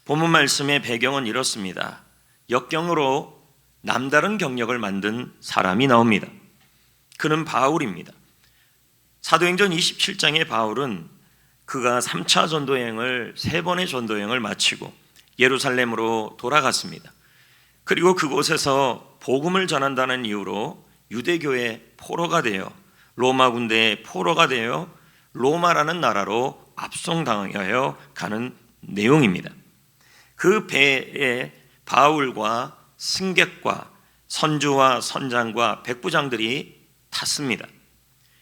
본문 말씀의 배경은 이렇습니다. 역경으로 남다른 경력을 만든 사람이 나옵니다. 그는 바울입니다. 사도행전 27장의 바울은 그가 3차 전도여행을 3번의 전도여행을 마치고 예루살렘으로 돌아갔습니다. 그리고 그곳에서 복음을 전한다는 이유로 유대교의 포로가 되어 로마 군대의 포로가 되어 로마라는 나라로 압송당하여 가는 내용입니다. 그 배에 바울과 승객과 선주와 선장과 백부장들이 탔습니다.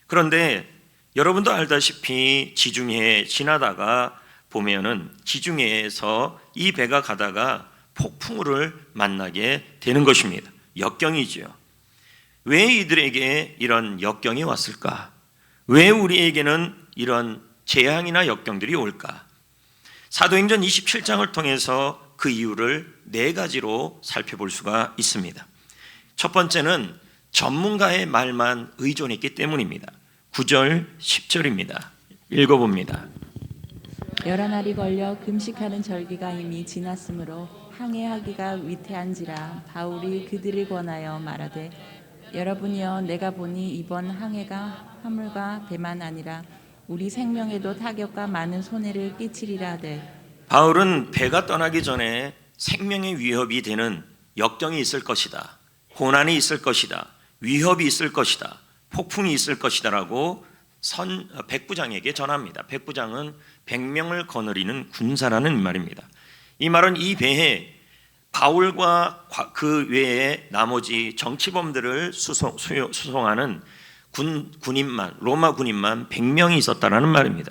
그런데 여러분도 알다시피 지중해에 지나다가 보면은 지중해에서 이 배가 가다가 폭풍우를 만나게 되는 것입니다. 역경이지요. 왜 이들에게 이런 역경이 왔을까? 왜 우리에게는 이런 재앙이나 역경들이 올까? 사도행전 27장을 통해서 그 이유를 4가지로 살펴볼 수가 있습니다. 첫 번째는 전문가의 말만 의존했기 때문입니다. 9절, 10절입니다. 읽어봅니다. 여러 날이 걸려 금식하는 절기가 이미 지났으므로 항해하기가 위태한지라 바울이 그들을 권하여 말하되 여러분이여 내가 보니 이번 항해가 화물과 배만 아니라 우리 생명에도 타격과 많은 손해를 끼치리라 하되 바울은 배가 떠나기 전에 생명의 위협이 되는 역경이 있을 것이다. 고난이 있을 것이다. 위협이 있을 것이다. 폭풍이 있을 것이다 라고 백부장에게 전합니다. 백부장은 100명을 거느리는 군사라는 말입니다. 이 말은 이 배에 바울과 그 외에 나머지 정치범들을 수송하는 군인만, 로마 군인만 100명이 있었다는 말입니다.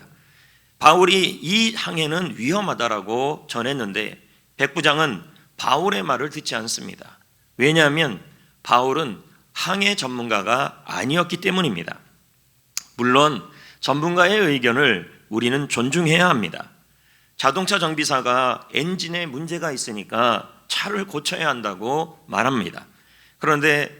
바울이 이 항해는 위험하다라고 전했는데 백부장은 바울의 말을 듣지 않습니다. 왜냐하면 바울은 항해 전문가가 아니었기 때문입니다. 물론 전문가의 의견을 우리는 존중해야 합니다. 자동차 정비사가 엔진에 문제가 있으니까 차를 고쳐야 한다고 말합니다. 그런데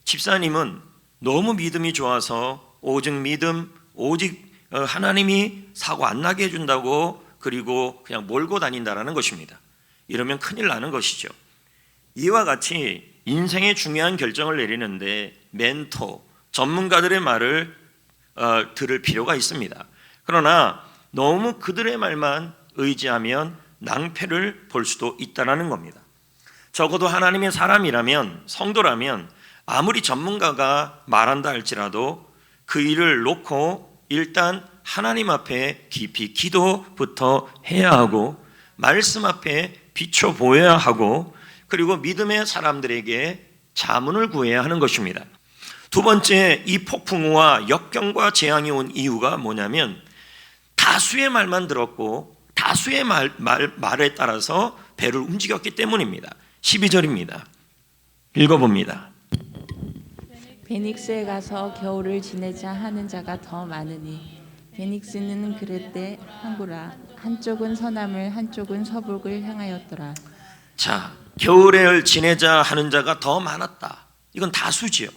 집사님은 너무 믿음이 좋아서 오직 하나님이 사고 안 나게 해준다고 그리고 그냥 몰고 다닌다라는 것입니다. 이러면 큰일 나는 것이죠. 이와 같이 인생의 중요한 결정을 내리는데 멘토, 전문가들의 말을 들을 필요가 있습니다. 그러나 너무 그들의 말만 의지하면 낭패를 볼 수도 있다는 겁니다. 적어도 하나님의 사람이라면, 성도라면 아무리 전문가가 말한다 할지라도 그 일을 놓고 일단 하나님 앞에 깊이 기도부터 해야 하고 말씀 앞에 비춰 보여야 하고 그리고 믿음의 사람들에게 자문을 구해야 하는 것입니다. 두 번째, 이 폭풍우와 역경과 재앙이 온 이유가 뭐냐면 다수의 말만 들었고 다수의 말에 따라서 배를 움직였기 때문입니다. 12절입니다. 읽어봅니다. 베닉스에 가서 겨울을 지내자 하는 자가 더 많으니 베닉스는 그릇대 항구라 한쪽은 서남을 한쪽은 서북을 향하였더라. 자, 겨울을 지내자 하는 자가 더 많았다. 이건 다수지요.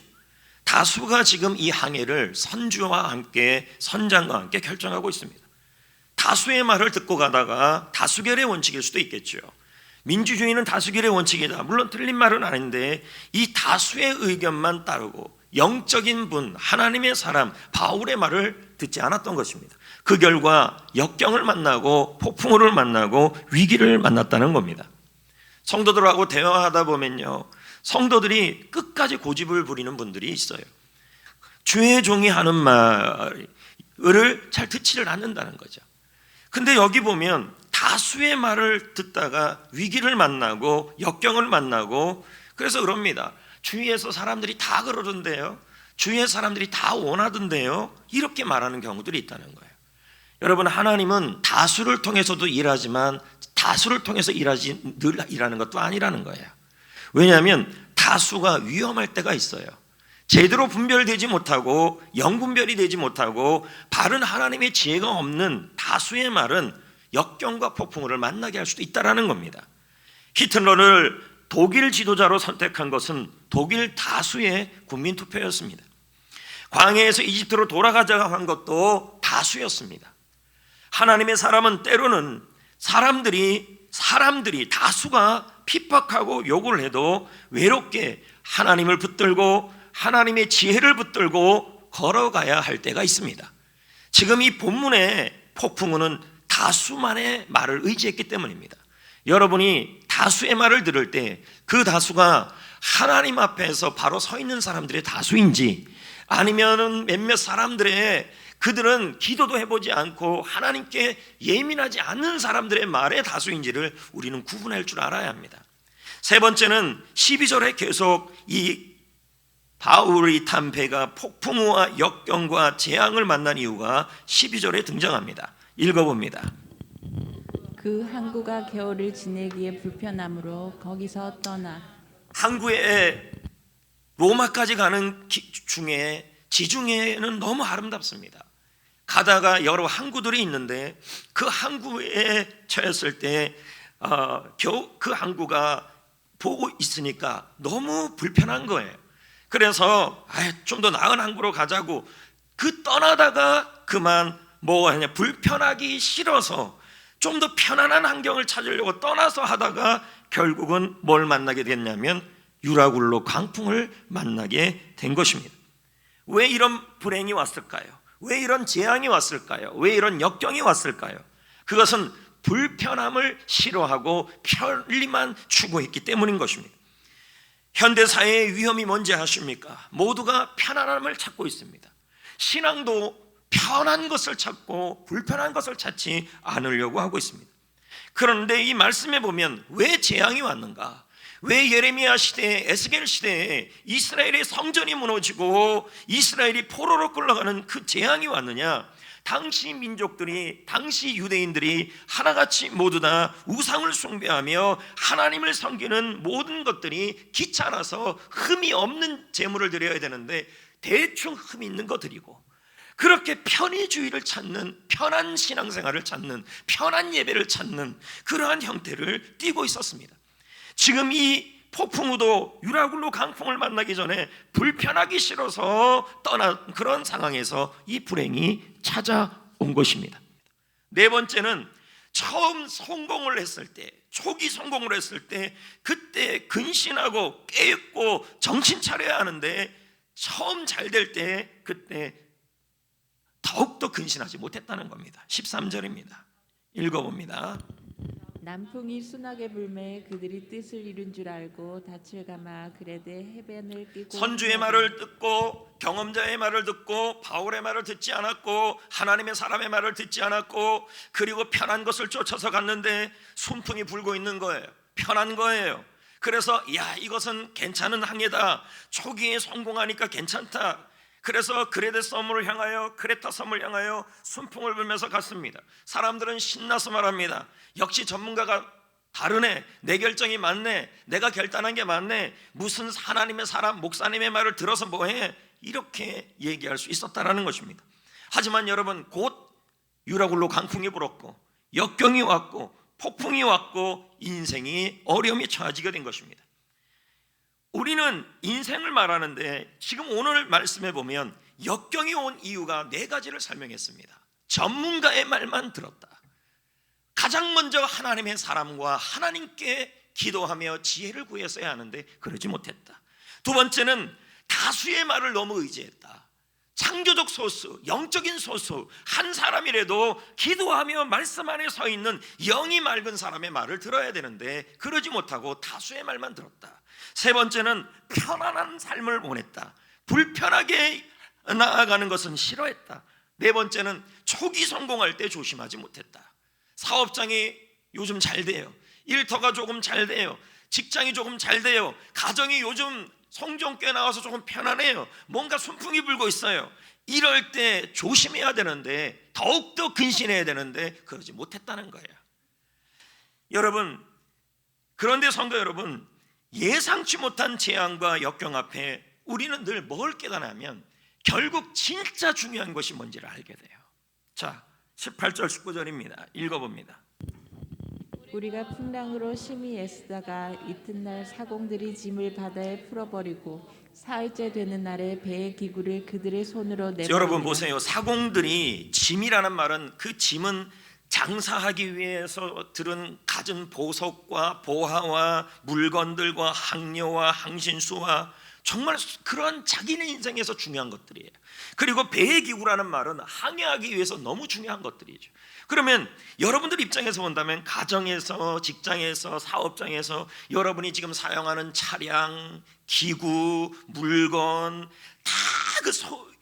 다수가 지금 이 항해를 선주와 함께 선장과 함께 결정하고 있습니다. 다수의 말을 듣고 가다가 다수결의 원칙일 수도 있겠죠. 민주주의는 다수결의 원칙이다. 물론 틀린 말은 아닌데 이 다수의 의견만 따르고 영적인 분, 하나님의 사람 바울의 말을 듣지 않았던 것입니다. 그 결과 역경을 만나고 폭풍우를 만나고 위기를 만났다는 겁니다. 성도들하고 대화하다 보면요, 성도들이 끝까지 고집을 부리는 분들이 있어요. 주의 종이 하는 말을 잘 듣지를 않는다는 거죠. 근데 여기 보면 다수의 말을 듣다가 위기를 만나고 역경을 만나고 그래서 그럽니다. 주위에서 사람들이 다 그러던데요, 주위의 사람들이 다 원하던데요, 이렇게 말하는 경우들이 있다는 거예요. 여러분, 하나님은 다수를 통해서도 일하지만 다수를 통해서 늘 일하는 것도 아니라는 거예요. 왜냐하면 다수가 위험할 때가 있어요. 제대로 분별되지 못하고 영분별이 되지 못하고 바른 하나님의 지혜가 없는 다수의 말은 역경과 폭풍우를 만나게 할 수도 있다는 겁니다. 히틀러를 독일 지도자로 선택한 것은 독일 다수의 국민투표였습니다. 광해에서 이집트로 돌아가자고 한 것도 다수였습니다. 하나님의 사람은 때로는 사람들이 다수가 핍박하고 욕을 해도 외롭게 하나님을 붙들고 하나님의 지혜를 붙들고 걸어가야 할 때가 있습니다. 지금 이 본문의 폭풍우는 다수만의 말을 의지했기 때문입니다. 여러분이 다수의 말을 들을 때 그 다수가 하나님 앞에서 바로 서 있는 사람들의 다수인지, 아니면은 몇몇 사람들의, 그들은 기도도 해보지 않고 하나님께 예민하지 않는 사람들의 말의 다수인지를 우리는 구분할 줄 알아야 합니다. 세 번째는 12절에 계속 이 바울이 탄 배가 폭풍우와 역경과 재앙을 만난 이유가 12절에 등장합니다. 읽어봅니다. 그 항구가 겨울을 지내기에 불편하므로 거기서 떠나. 항구에 로마까지 가는 중에 지중해는 너무 아름답습니다. 가다가 여러 항구들이 있는데 그 항구에 처했을 때 겨우 그 항구가 보고 있으니까 너무 불편한 거예요. 그래서 좀 더 나은 항구로 가자고 떠나다가 그만 불편하기 싫어서 좀 더 편안한 환경을 찾으려고 떠나서 하다가 결국은 뭘 만나게 됐냐면 유라굴로 강풍을 만나게 된 것입니다. 왜 이런 불행이 왔을까요? 왜 이런 재앙이 왔을까요? 왜 이런 역경이 왔을까요? 그것은 불편함을 싫어하고 편리만 추구했기 때문인 것입니다. 현대사회의 위험이 뭔지 아십니까? 모두가 편안함을 찾고 있습니다. 신앙도 편한 것을 찾고 불편한 것을 찾지 않으려고 하고 있습니다. 그런데 이 말씀에 보면 왜 재앙이 왔는가? 왜 예레미야 시대에, 에스겔 시대에 이스라엘의 성전이 무너지고 이스라엘이 포로로 끌려가는 그 재앙이 왔느냐? 당시 민족들이, 당시 유대인들이 하나같이 모두 다 우상을 숭배하며 하나님을 섬기는 모든 것들이 귀찮아서 흠이 없는 제물을 드려야 되는데 대충 흠이 있는 거 드리고, 그렇게 편의주의를 찾는, 편한 신앙생활을 찾는, 편한 예배를 찾는 그러한 형태를 띠고 있었습니다. 지금 이 폭풍우도 유라굴로 강풍을 만나기 전에 불편하기 싫어서 떠난 그런 상황에서 이 불행이 찾아온 것입니다. 네 번째는 처음 성공을 했을 때, 초기 성공을 했을 때 그때 근신하고 깨있고 정신 차려야 하는데 처음 잘 될 때 그때 더욱더 근신하지 못했다는 겁니다. 13절입니다. 읽어봅니다. 남풍이 순하게 불매 그들이 뜻을 이룬 줄 알고 닻을 감아 그레데 해변을 끼고. 선주의 말을 듣고 경험자의 말을 듣고 바울의 말을 듣지 않았고 하나님의 사람의 말을 듣지 않았고, 그리고 편한 것을 쫓아서 갔는데 순풍이 불고 있는 거예요. 편한 거예요. 그래서 이것은 괜찮은 항해다, 초기에 성공하니까 괜찮다. 그래서 그레데 섬을 향하여, 크레타 섬을 향하여 순풍을 불면서 갔습니다. 사람들은 신나서 말합니다. 역시 전문가가 다르네, 내 결정이 맞네, 내가 결단한 게 맞네, 무슨 하나님의 사람, 목사님의 말을 들어서 뭐해, 이렇게 얘기할 수 있었다라는 것입니다. 하지만 여러분, 곧 유라굴로 강풍이 불었고 역경이 왔고 폭풍이 왔고 인생이 어려움이 처해지게 된 것입니다. 우리는 인생을 말하는데 지금 오늘 말씀에 보면 역경이 온 이유가 네 가지를 설명했습니다. 전문가의 말만 들었다. 가장 먼저 하나님의 사람과 하나님께 기도하며 지혜를 구했어야 하는데 그러지 못했다. 두 번째는 다수의 말을 너무 의지했다. 창조적 소수, 영적인 소수 한 사람이라도 기도하며 말씀 안에 서 있는 영이 맑은 사람의 말을 들어야 되는데 그러지 못하고 다수의 말만 들었다. 세 번째는 편안한 삶을 원했다. 불편하게 나아가는 것은 싫어했다. 네 번째는 초기 성공할 때 조심하지 못했다. 사업장이 요즘 잘 돼요. 일터가 조금 잘 돼요. 직장이 조금 잘 돼요. 가정이 요즘 성전교회 나와서 조금 편안해요. 뭔가 순풍이 불고 있어요. 이럴 때 조심해야 되는데, 더욱더 근신해야 되는데 그러지 못했다는 거예요. 여러분, 그런데 성도 여러분, 예상치 못한 재앙과 역경 앞에 우리는 늘 뭘 깨달으면 결국 진짜 중요한 것이 뭔지를 알게 돼요. 자, 18절 19절입니다. 읽어봅니다. 우리가 풍랑으로 심히 애쓰다가 이튿날 사공들이 짐을 바다에 풀어버리고 사흘째 되는 날에 배의 기구를 그들의 손으로 내버리고. 여러분 보세요. 사공들이 짐이라는 말은 그 짐은 장사하기 위해서 들은 갖은 보석과 보화와 물건들과 항료와 항신수와 정말 그런 자기네 인생에서 중요한 것들이에요. 그리고 배의 기구라는 말은 항해하기 위해서 너무 중요한 것들이죠. 그러면 여러분들 입장에서 본다면 가정에서, 직장에서, 사업장에서 여러분이 지금 사용하는 차량, 기구, 물건 다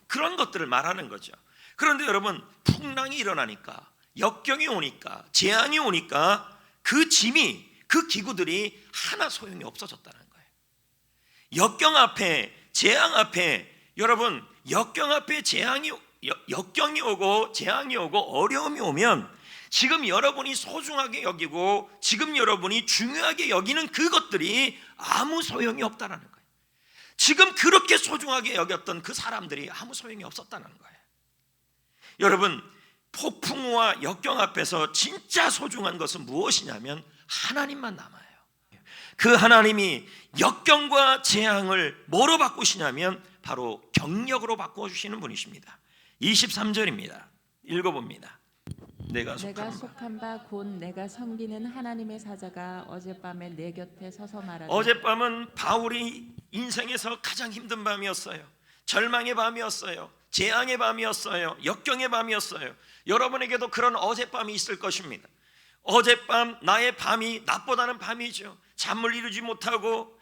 그런 것들을 말하는 거죠. 그런데 여러분, 풍랑이 일어나니까, 역경이 오니까, 재앙이 오니까 그 짐이, 그 기구들이 하나 소용이 없어졌다는 거예요. 역경 앞에, 재앙 앞에, 여러분, 역경 앞에 역경이 오고 재앙이 오고 어려움이 오면 지금 여러분이 소중하게 여기고 지금 여러분이 중요하게 여기는 그것들이 아무 소용이 없다는 거예요. 지금 그렇게 소중하게 여겼던 그 사람들이 아무 소용이 없었다는 거예요. 여러분, 폭풍우와 역경 앞에서 진짜 소중한 것은 무엇이냐면 하나님만 남아요. 그 하나님이 역경과 재앙을 뭐로 바꾸시냐면 바로 경력으로 바꿔주시는 분이십니다. 23절입니다. 읽어봅니다. 내가 속한 바 곧 내가 섬기는 하나님의 사자가 어젯밤에 내 곁에 서서 말하되. 어젯밤은 바울이 인생에서 가장 힘든 밤이었어요. 절망의 밤이었어요. 재앙의 밤이었어요. 역경의 밤이었어요. 여러분에게도 그런 어젯밤이 있을 것입니다. 어젯밤 나의 밤이 낮보다는 밤이죠. 잠을 이루지 못하고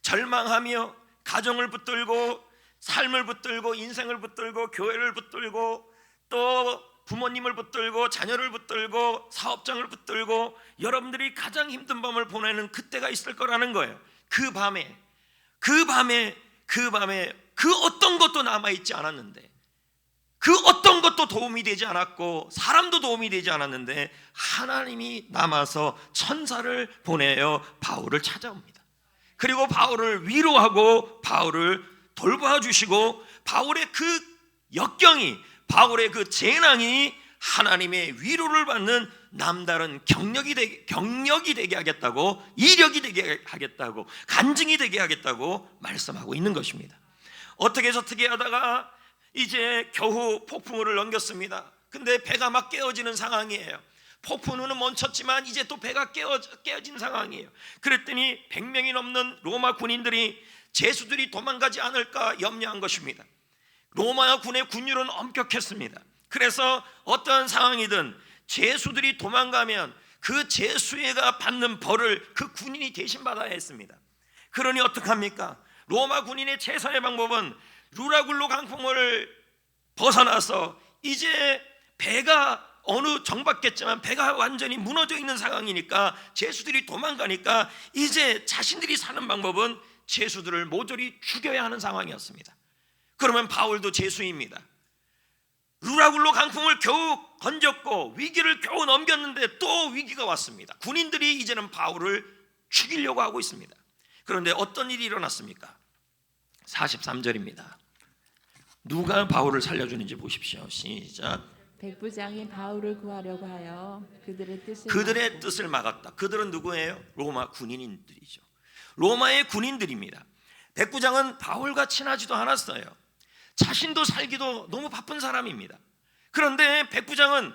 절망하며 가정을 붙들고 삶을 붙들고 인생을 붙들고 교회를 붙들고 또 부모님을 붙들고 자녀를 붙들고 사업장을 붙들고 여러분들이 가장 힘든 밤을 보내는 그때가 있을 거라는 거예요. 그 밤에 그 어떤 것도 남아있지 않았는데, 그 어떤 것도 도움이 되지 않았고 사람도 도움이 되지 않았는데 하나님이 남아서 천사를 보내어 바울을 찾아옵니다. 그리고 바울을 위로하고 바울을 돌봐주시고 바울의 그 역경이, 바울의 그 재난이 하나님의 위로를 받는 남다른 경력이 되게 하겠다고, 이력이 되게 하겠다고, 간증이 되게 하겠다고 말씀하고 있는 것입니다. 어떻게 저떻게 하다가 이제 겨우 폭풍우를 넘겼습니다. 근데 배가 막 깨어지는 상황이에요. 폭풍우는 멈췄지만 이제 또 배가 깨어진 상황이에요. 그랬더니 100명이 넘는 로마 군인들이 제수들이 도망가지 않을까 염려한 것입니다. 로마 군의 군율은 엄격했습니다. 그래서 어떠한 상황이든 제수들이 도망가면 그 제수가 받는 벌을 그 군인이 대신 받아야 했습니다. 그러니 어떡합니까? 로마 군인의 최선의 방법은 루라굴로 강풍을 벗어나서 이제 배가 어느 정박했지만 배가 완전히 무너져 있는 상황이니까 제수들이 도망가니까 이제 자신들이 사는 방법은 제수들을 모조리 죽여야 하는 상황이었습니다. 그러면 바울도 제수입니다. 루라굴로 강풍을 겨우 건졌고 위기를 겨우 넘겼는데 또 위기가 왔습니다. 군인들이 이제는 바울을 죽이려고 하고 있습니다. 그런데 어떤 일이 일어났습니까? 43절입니다. 누가 바울을 살려주는지 보십시오. 시작. 백부장이 바울을 구하려고 하여 그들의 뜻을 막았다. 그들은 누구예요? 로마 군인들이죠. 로마의 군인들입니다. 백부장은 바울과 친하지도 않았어요. 자신도 살기도 너무 바쁜 사람입니다. 그런데 백부장은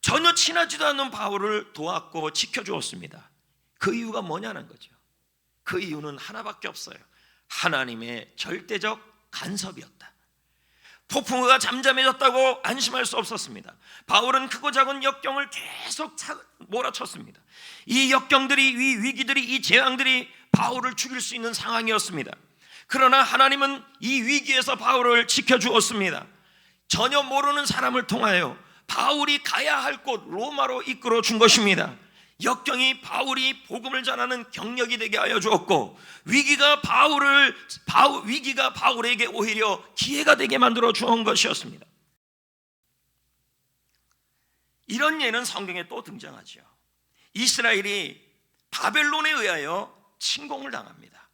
전혀 친하지도 않는 바울을 도왔고 지켜주었습니다. 그 이유가 뭐냐는 거죠. 그 이유는 하나밖에 없어요. 하나님의 절대적 간섭이었다. 폭풍우가 잠잠해졌다고 안심할 수 없었습니다. 바울은 크고 작은 역경을 계속 몰아쳤습니다. 이 역경들이, 이 위기들이, 이 재앙들이 바울을 죽일 수 있는 상황이었습니다. 그러나 하나님은 이 위기에서 바울을 지켜주었습니다. 전혀 모르는 사람을 통하여 바울이 가야 할 곳 로마로 이끌어 준 것입니다. 역경이 바울이 복음을 전하는 경력이 되게 하여 주었고, 위기가 바울에게 오히려 기회가 되게 만들어 주온 것이었습니다. 이런 예는 성경에 또 등장하죠. 이스라엘이 바벨론에 의하여 침공을 당합니다.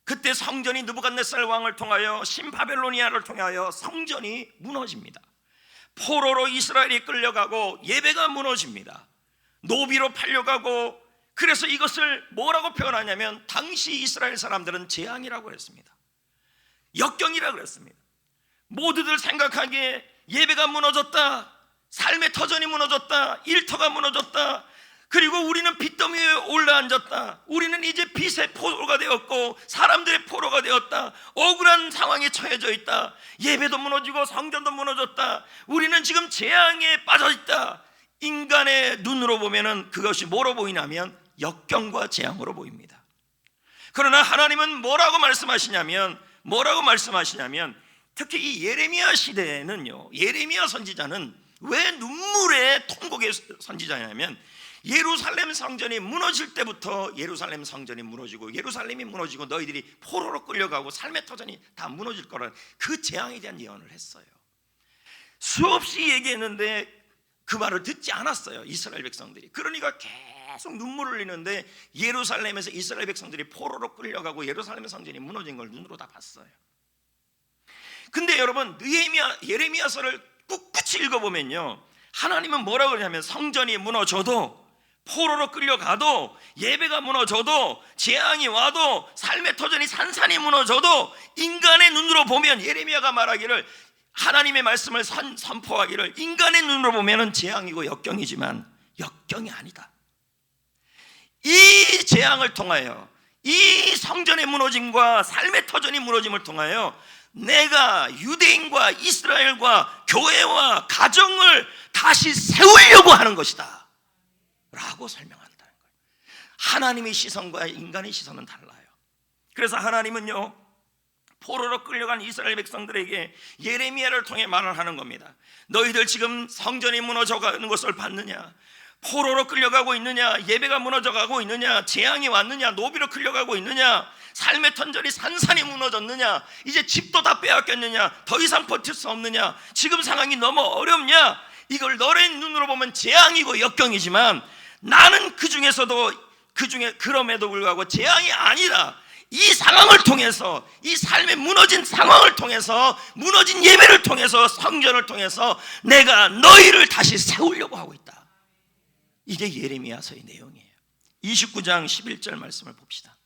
그때 성전이 느부갓네살 왕을 통하여 신바벨로니아를 통하여 성전이 무너집니다. 포로로 이스라엘이 끌려가고 예배가 무너집니다. 노비로 팔려가고, 그래서 이것을 뭐라고 표현하냐면 당시 이스라엘 사람들은 재앙이라고 했습니다. 역경이라고 했습니다. 모두들 생각하기에 예배가 무너졌다, 삶의 터전이 무너졌다. 일터가 무너졌다. 그리고 우리는 빚더미 위에 올라앉았다. 우리는 이제 빚의 포로가 되었고 사람들의 포로가 되었다. 억울한 상황에 처해져 있다. 예배도 무너지고 성전도 무너졌다. 우리는 지금 재앙에 빠져 있다. 인간의 눈으로 보면은 그것이 뭐로 보이냐면 역경과 재앙으로 보입니다. 그러나 하나님은 뭐라고 말씀하시냐면 특히 이 예레미야 시대에는요, 예레미야 선지자는 왜 눈물의 통곡의 선지자냐면 예루살렘 성전이 무너질 때부터 예루살렘 성전이 무너지고 예루살렘이 무너지고 너희들이 포로로 끌려가고 삶의 터전이 다 무너질 거라는 그 재앙에 대한 예언을 했어요. 수없이 얘기했는데 그 말을 듣지 않았어요, 이스라엘 백성들이. 그러니까 계속 눈물을 흘리는데 예루살렘에서 이스라엘 백성들이 포로로 끌려가고 예루살렘 성전이 무너진 걸 눈으로 다 봤어요. 근데 여러분, 예레미야서를 꿋꿋이 읽어보면요, 하나님은 뭐라고 그러냐면 성전이 무너져도 포로로 끌려가도 예배가 무너져도 재앙이 와도 삶의 터전이 산산이 무너져도 인간의 눈으로 보면, 예레미야가 말하기를, 하나님의 말씀을 선포하기를, 인간의 눈으로 보면 재앙이고 역경이지만 역경이 아니다. 이 재앙을 통하여, 이 성전의 무너짐과 삶의 터전이 무너짐을 통하여 내가 유대인과 이스라엘과 교회와 가정을 다시 세우려고 하는 것이다 라고 설명한다는 거예요. 하나님의 시선과 인간의 시선은 달라요. 그래서 하나님은요, 포로로 끌려간 이스라엘 백성들에게 예레미야를 통해 말을 하는 겁니다. 너희들 지금 성전이 무너져가는 것을 봤느냐? 포로로 끌려가고 있느냐? 예배가 무너져가고 있느냐? 재앙이 왔느냐? 노비로 끌려가고 있느냐? 삶의 터전이 산산이 무너졌느냐? 이제 집도 다 빼앗겼느냐? 더 이상 버틸 수 없느냐? 지금 상황이 너무 어렵냐? 이걸 너의 눈으로 보면 재앙이고 역경이지만 나는 그럼에도 불구하고 재앙이 아니라 이 상황을 통해서, 이 삶의 무너진 상황을 통해서, 무너진 예배를 통해서, 성전을 통해서 내가 너희를 다시 세우려고 하고 있다. 이게 예레미야서의 내용이에요. 29장 11절 말씀을 봅시다.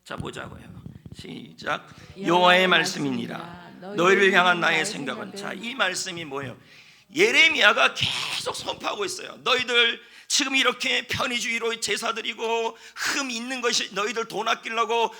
자, 보자고요. 시작. 여호와의 말씀이니라 너희를 향한 나의 생각은. 자, 이 말씀이 뭐예요? 예레미야가 계속 선포하고 있어요. 너희들 지금 이렇게 편의주의로 제사 드리고 흠 있는 것이, 너희들 돈 아끼려고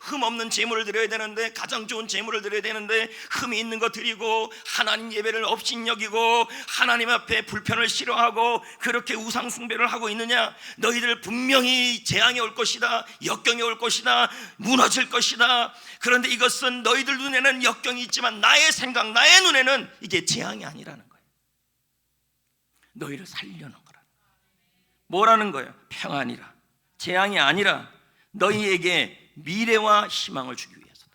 흠 없는 제물을 드려야 되는데, 가장 좋은 제물을 드려야 되는데 흠이 있는 거 드리고 하나님 예배를 업신여기고 하나님 앞에 불편을 싫어하고 그렇게 우상 숭배를 하고 있느냐? 너희들 분명히 재앙이 올 것이다, 역경이 올 것이다, 무너질 것이다. 그런데 이것은 너희들 눈에는 역경이 있지만 나의 생각, 나의 눈에는 이게 재앙이 아니라는 거예요. 너희를 살려는 거라. 뭐라는 거예요? 평안이라, 재앙이 아니라 너희에게 미래와 희망을 주기 위해서다.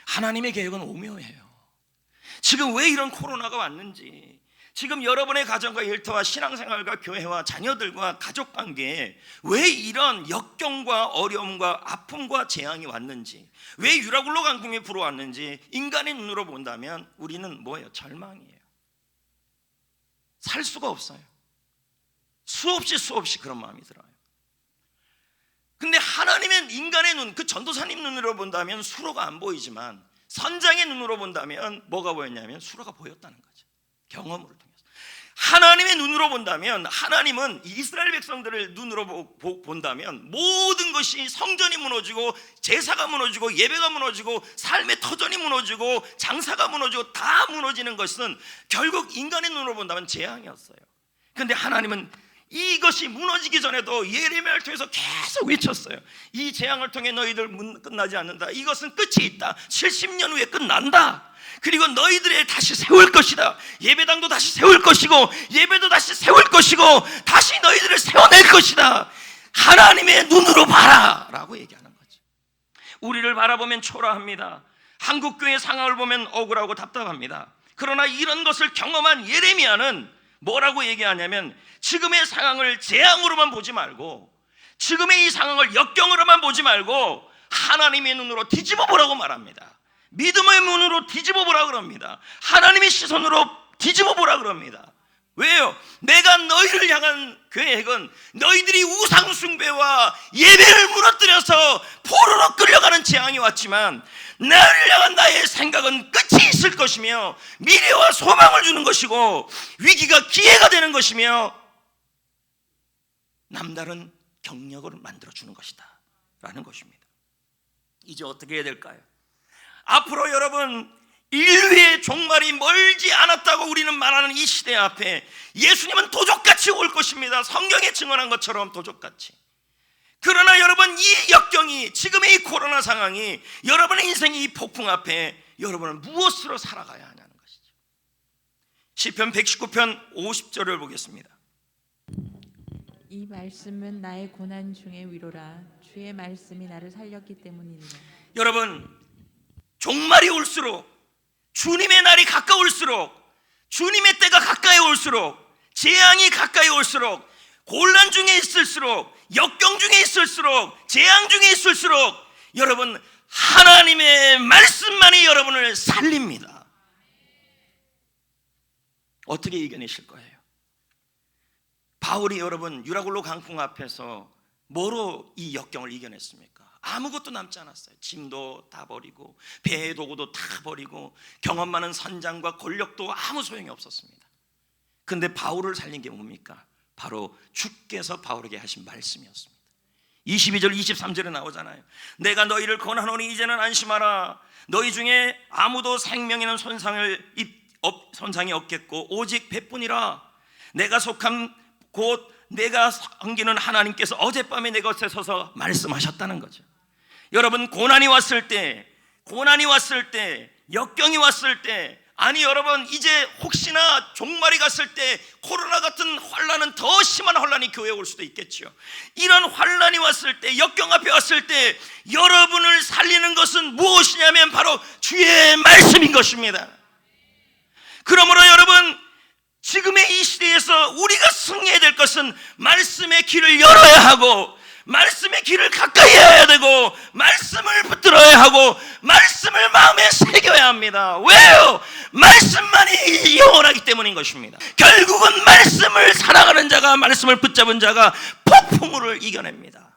하나님의 계획은 오묘해요. 지금 왜 이런 코로나가 왔는지, 지금 여러분의 가정과 일터와 신앙생활과 교회와 자녀들과 가족관계에 왜 이런 역경과 어려움과 아픔과 재앙이 왔는지, 왜 유라굴로 강풍이 불어왔는지 인간의 눈으로 본다면 우리는 뭐예요? 절망이에요. 살 수가 없어요. 수없이 그런 마음이 들어요. 근데 하나님의, 인간의 눈, 그 전도사님 눈으로 본다면 수로가 안 보이지만 선장의 눈으로 본다면 뭐가 보였냐면 수로가 보였다는 거죠. 경험을 통해서. 하나님의 눈으로 본다면, 하나님은 이스라엘 백성들을 눈으로 본다면 모든 것이, 성전이 무너지고 제사가 무너지고 예배가 무너지고 삶의 터전이 무너지고 장사가 무너지고 다 무너지는 것은 결국 인간의 눈으로 본다면 재앙이었어요. 그런데 하나님은 이것이 무너지기 전에도 예레미야를 통해서 계속 외쳤어요. 이 재앙을 통해 너희들 끝나지 않는다. 이것은 끝이 있다. 70년 후에 끝난다. 그리고 너희들을 다시 세울 것이다. 예배당도 다시 세울 것이고 예배도 다시 세울 것이고 다시 너희들을 세워낼 것이다. 하나님의 눈으로 봐라 라고 얘기하는 거죠. 우리를 바라보면 초라합니다. 한국교회 상황을 보면 억울하고 답답합니다. 그러나 이런 것을 경험한 예레미야는 뭐라고 얘기하냐면, 지금의 상황을 재앙으로만 보지 말고, 지금의 이 상황을 역경으로만 보지 말고 하나님의 눈으로 뒤집어 보라고 말합니다. 믿음의 눈으로 뒤집어 보라 그럽니다. 하나님의 시선으로 뒤집어 보라 그럽니다. 왜요? 내가 너희를 향한 그 핵은 너희들이 우상숭배와 예배를 무너뜨려서 포로로 끌려가는 재앙이 왔지만 나를 향한 나의 생각은 끝이 있을 것이며 미래와 소망을 주는 것이고 위기가 기회가 되는 것이며 남다른 경력을 만들어주는 것이다 라는 것입니다. 이제 어떻게 해야 될까요? 앞으로 여러분 인류의 종말이 멀지 않았다고 우리는 말하는 이 시대 앞에 예수님은 도적같이 올 것입니다. 성경에 증언한 것처럼 도적같이. 그러나 여러분 이 역경이 지금의 이 코로나 상황이 여러분의 인생의 이 폭풍 앞에 여러분은 무엇으로 살아가야 하냐는 것이죠. 시편 119편 50절을 보겠습니다. 이 말씀은 나의 고난 중의 위로라. 주의 말씀이 나를 살렸기 때문이니라. 여러분 종말이 올수록 주님의 날이 가까울수록 주님의 때가 가까이 올수록 재앙이 가까이 올수록 곤란 중에 있을수록 역경 중에 있을수록 재앙 중에 있을수록 여러분 하나님의 말씀만이 여러분을 살립니다. 어떻게 이겨내실 거예요? 바울이 여러분 유라굴로 강풍 앞에서 뭐로 이 역경을 이겨냈습니까? 아무것도 남지 않았어요. 짐도 다 버리고 배의 도구도 다 버리고 경험 많은 선장과 권력도 아무 소용이 없었습니다. 근데 바울을 살린 게 뭡니까? 바로 주께서 바울에게 하신 말씀이었습니다. 22절 23절에 나오잖아요. 내가 너희를 권하노니 이제는 안심하라. 너희 중에 아무도 생명에는 손상이 없겠고 오직 배뿐이라. 내가 속한 곧 내가 섬기는 하나님께서 어젯밤에 내 곁에 서서 말씀하셨다는 거죠. 여러분 고난이 왔을 때 역경이 왔을 때 아니 여러분 이제 혹시나 종말이 갔을 때 코로나 같은 환란은 더 심한 환란이 교회에 올 수도 있겠죠. 이런 환란이 왔을 때 역경 앞에 왔을 때 여러분을 살리는 것은 무엇이냐면 바로 주의 말씀인 것입니다. 그러므로 여러분 지금의 이 시대에서 우리가 승리해야 될 것은 말씀의 길을 열어야 하고 말씀의 길을 가까이 해야 되고 말씀을 붙들어야 하고 말씀을 마음에 새겨야 합니다. 왜요? 말씀만이 영원하기 때문인 것입니다. 결국은 말씀을 사랑하는 자가 말씀을 붙잡은 자가 폭풍우를 이겨냅니다.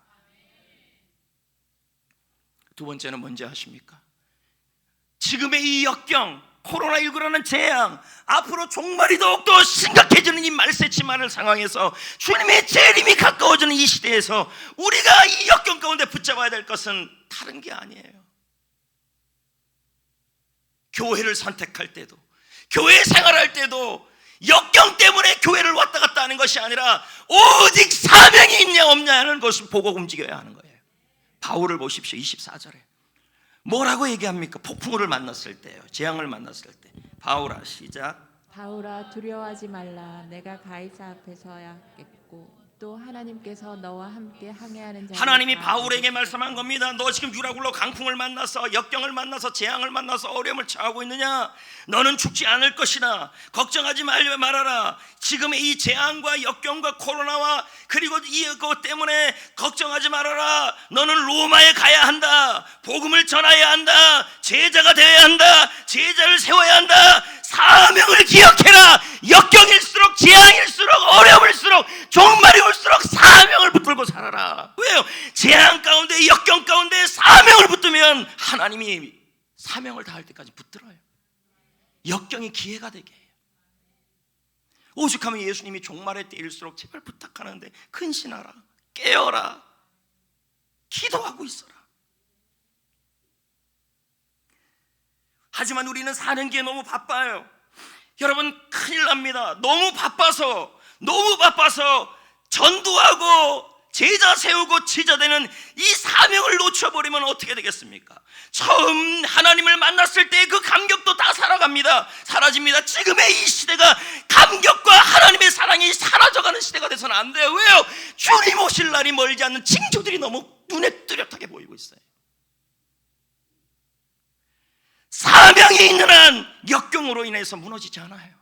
두 번째는 뭔지 아십니까? 지금의 이 역경 코로나19라는 재앙 앞으로 종말이 더욱더 심각해지는 이 말세치 많은 상황에서 주님의 재림이 가까워지는 이 시대에서 우리가 이 역경 가운데 붙잡아야 될 것은 다른 게 아니에요. 교회를 선택할 때도 교회 생활할 때도 역경 때문에 교회를 왔다 갔다 하는 것이 아니라 오직 사명이 있냐 없냐 하는 것을 보고 움직여야 하는 거예요. 바울을 보십시오. 24절에 뭐라고 얘기합니까? 폭풍우를 만났을 때요, 재앙을 만났을 때. 바울아 시작. 바울아 두려워하지 말라. 내가 가이사 앞에 서야겠고 또 하나님께서 너와 함께 항해하는 자. 하나님이 바울에게 말씀한 겁니다. 너 지금 유라굴로 강풍을 만나서 역경을 만나서 재앙을 만나서 어려움을 처하고 있느냐? 너는 죽지 않을 것이다. 걱정하지 말아라. 지금의 이 재앙과 역경과 코로나와 그리고 이것 때문에 걱정하지 말아라. 너는 로마에 가야 한다. 복음을 전해야 한다. 제자가 되어야 한다. 제자를 세워야 한다. 사명을 기억해라. 역경일수록 재앙일수록 어려움일수록 종말이 올수록 사명을 붙들고 살아라. 왜요? 재앙 가운데 역경 가운데 사명을 붙들면 하나님이 사명을 다할 때까지 붙들어요. 역경이 기회가 되게 해요. 오죽하면 예수님이 종말의 때일수록 제발 부탁하는데 근신하라, 깨어라, 기도하고 있어라. 하지만 우리는 사는 게 너무 바빠요. 여러분 큰일 납니다. 너무 바빠서 전도하고 제자 세우고 제자되는 이 사명을 놓쳐버리면 어떻게 되겠습니까? 처음 하나님을 만났을 때 그 감격도 다 사라집니다. 지금의 이 시대가 감격과 하나님의 사랑이 사라져가는 시대가 돼서는 안 돼요. 왜요? 주님 오실 날이 멀지 않는 징조들이 너무 눈에 뚜렷하게 보이고 있어요. 사명이 있는 한 역경으로 인해서 무너지지 않아요.